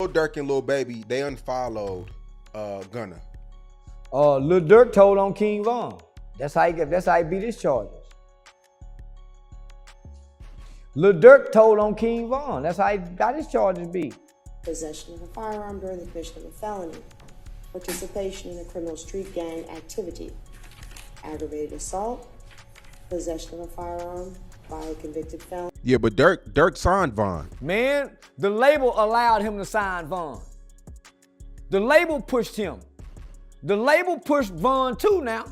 Lil Durk and Lil Baby, they unfollowed Gunna. Lil Durk told on King Von. That's how he beat his charges. Lil Durk told on King Von. That's how he got his charges beat. Possession of a firearm during the commission of a felony, participation in a criminal street gang activity, aggravated assault, possession of a firearm by a convicted felon. Yeah, but Durk signed Von. Man, the label allowed him to sign Von. The label pushed him. The label pushed Von too now.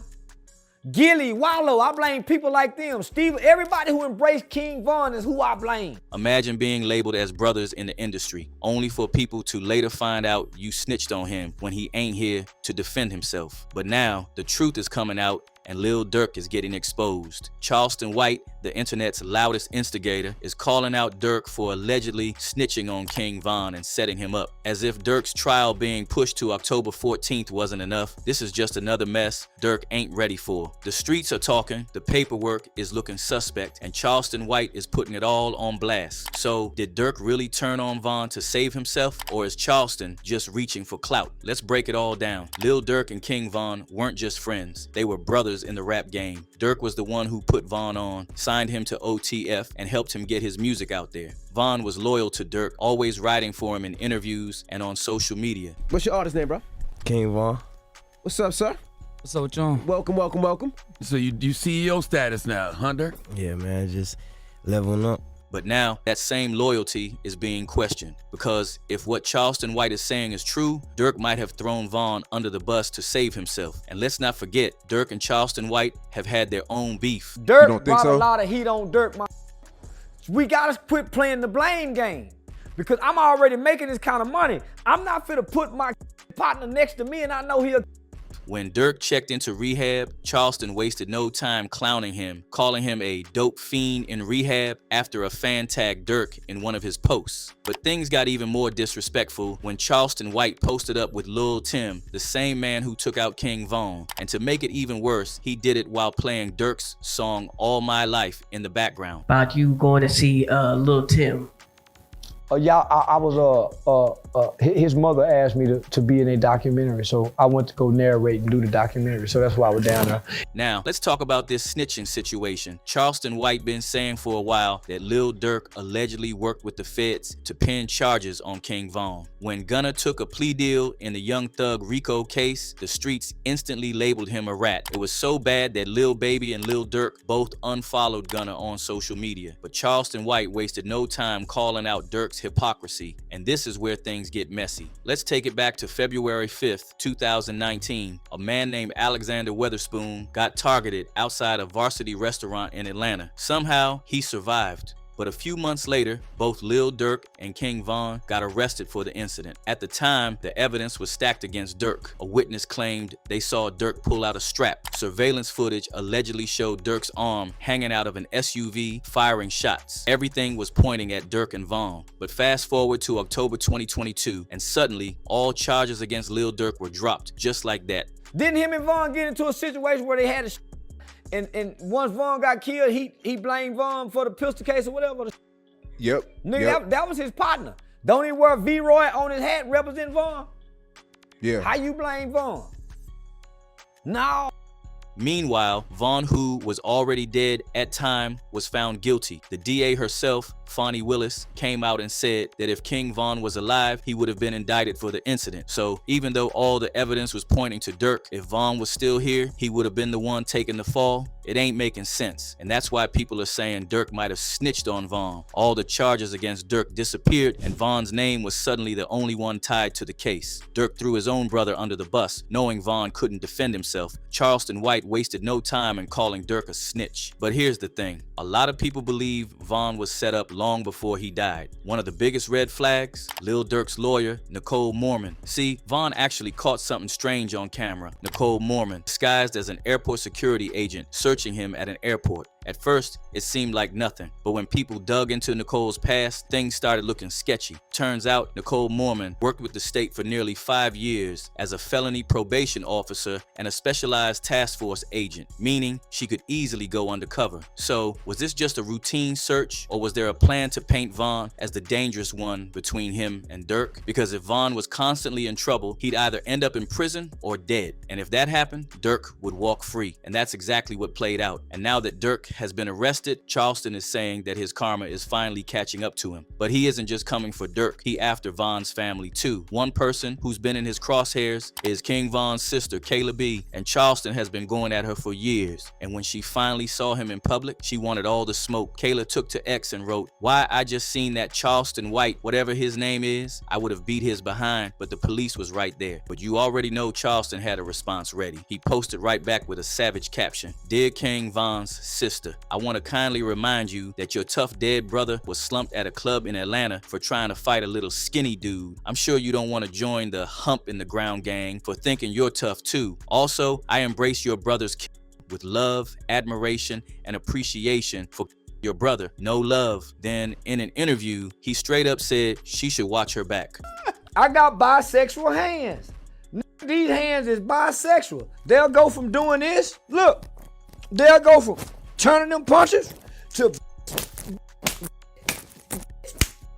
Gilly, Wallow, I blame people like them. Steve, everybody who embraced King Von is who I blame. Imagine being labeled as brothers in the industry, only for people to later find out you snitched on him when he ain't here to defend himself. But now, the truth is coming out and Lil Durk is getting exposed. Charleston White, the internet's loudest instigator, is calling out Durk for allegedly snitching on King Von and setting him up. As if Durk's trial being pushed to October 14th wasn't enough, this is just another mess Durk ain't ready for. The streets are talking, the paperwork is looking suspect, and Charleston White is putting it all on blast. So, did Durk really turn on Von to save himself, or is Charleston just reaching for clout? Let's break it all down. Lil Durk and King Von weren't just friends, they were brothers in the rap game. Durk was the one who put Von on, signed him to OTF, and helped him get his music out there. Von was loyal to Durk, always writing for him in interviews and on social media. What's your artist name, bro? King Von. What's up, sir? What's up with John? Welcome. So you CEO status now, huh, Durk? Yeah, man, just leveling up. But now, that same loyalty is being questioned, because if what Charleston White is saying is true, Durk might have thrown Von under the bus to save himself. And let's not forget, Durk and Charleston White have had their own beef. Durk brought a lot of heat on Durk. We gotta quit playing the blame game, because I'm already making this kind of money. I'm not finna put my partner next to me and I know he'll. When Durk checked into rehab, Charleston wasted no time clowning him, calling him a dope fiend in rehab after a fan tagged Durk in one of his posts. But things got even more disrespectful when Charleston White posted up with Lil Tim, the same man who took out King Von. And to make it even worse, he did it while playing Durk's song All My Life in the background. About you going to see Lil Tim. His mother asked me to be in a documentary, so I went to go narrate and do the documentary, so that's why I was down there. Now, let's talk about this snitching situation. Charleston White been saying for a while that Lil Durk allegedly worked with the feds to pin charges on King Von. When Gunna took a plea deal in the Young Thug Rico case, the streets instantly labeled him a rat. It was so bad that Lil Baby and Lil Durk both unfollowed Gunna on social media. But Charleston White wasted no time calling out Durk's hypocrisy, and this is where things get messy. Let's take it back to February 5th, 2019. A man named Alexander Weatherspoon got targeted outside a Varsity restaurant in Atlanta. Somehow, he survived. But a few months later, both Lil Durk and King Von got arrested for the incident. At the time, the evidence was stacked against Durk. A witness claimed they saw Durk pull out a strap. Surveillance footage allegedly showed Durk's arm hanging out of an SUV, firing shots. Everything was pointing at Durk and Von. But fast forward to October 2022, and suddenly, all charges against Lil Durk were dropped, just like that. Didn't him and Von get into a situation where they had a and once Von got killed, he blamed Von for the pistol case or whatever. Yep. Nigga, that was his partner. Don't he wear V-Roy on his hat representing Von? Yeah. How you blame Von? No. Meanwhile, Von, who was already dead at time, was found guilty. The DA herself, Fonnie Willis, came out and said that if King Von was alive, he would have been indicted for the incident. So even though all the evidence was pointing to Durk, if Von was still here, he would have been the one taking the fall. It ain't making sense. And that's why people are saying Durk might have snitched on Von. All the charges against Durk disappeared, and Von's name was suddenly the only one tied to the case. Durk threw his own brother under the bus, knowing Von couldn't defend himself. Charleston White wasted no time in calling Durk a snitch. But here's the thing. A lot of people believe Von was set up long before he died. One of the biggest red flags, Lil Durk's lawyer, Nicole Mormon. See, Von actually caught something strange on camera. Nicole Mormon, disguised as an airport security agent, searching him at an airport. At first, it seemed like nothing, but when people dug into Nicole's past, things started looking sketchy. Turns out, Nicole Mormon worked with the state for nearly 5 years as a felony probation officer and a specialized task force agent, meaning she could easily go undercover. So, was this just a routine search, or was there a plan to paint Vaughn as the dangerous one between him and Durk? Because if Vaughn was constantly in trouble, he'd either end up in prison or dead. And if that happened, Durk would walk free. And that's exactly what played out. And now that Durk has been arrested, Charleston is saying that his karma is finally catching up to him. But he isn't just coming for Durk, he after Vaughn's family too. One person who's been in his crosshairs is King Von's sister, Kayla B, and Charleston has been going at her for years. And when she finally saw him in public, she wanted all the smoke. Kayla took to X and wrote, "Why I just seen that Charleston White, whatever his name is, I would have beat his behind, but the police was right there." But you already know Charleston had a response ready. He posted right back with a savage caption, "Dear King Von's sister, I want to kindly remind you that your tough dead brother was slumped at a club in Atlanta for trying to fight a little skinny dude. I'm sure you don't want to join the hump in the ground gang for thinking you're tough too. Also, I embrace your brother's with love, admiration, and appreciation for your brother. No love." Then in an interview, he straight up said she should watch her back. I got bisexual hands. These hands is bisexual. They'll go from doing this, look, they'll go from turning them punches to...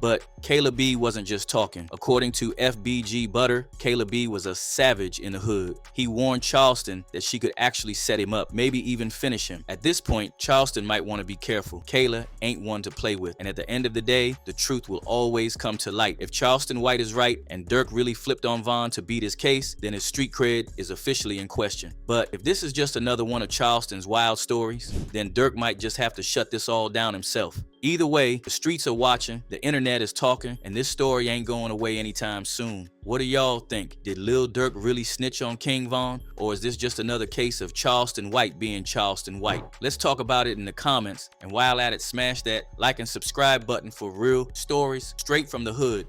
But Kayla B wasn't just talking. According to FBG Butter, Kayla B was a savage in the hood. He warned Charleston that she could actually set him up, maybe even finish him. At this point, Charleston might want to be careful. Kayla ain't one to play with. And at the end of the day, the truth will always come to light. If Charleston White is right and Durk really flipped on Vaughn to beat his case, then his street cred is officially in question. But if this is just another one of Charleston's wild stories, then Durk might just have to shut this all down himself. Either way, the streets are watching, the internet is talking, and this story ain't going away anytime soon. What do y'all think? Did Lil Durk really snitch on King Von? Or is this just another case of Charleston White being Charleston White? Let's talk about it in the comments. And while at it, smash that like and subscribe button for real stories straight from the hood.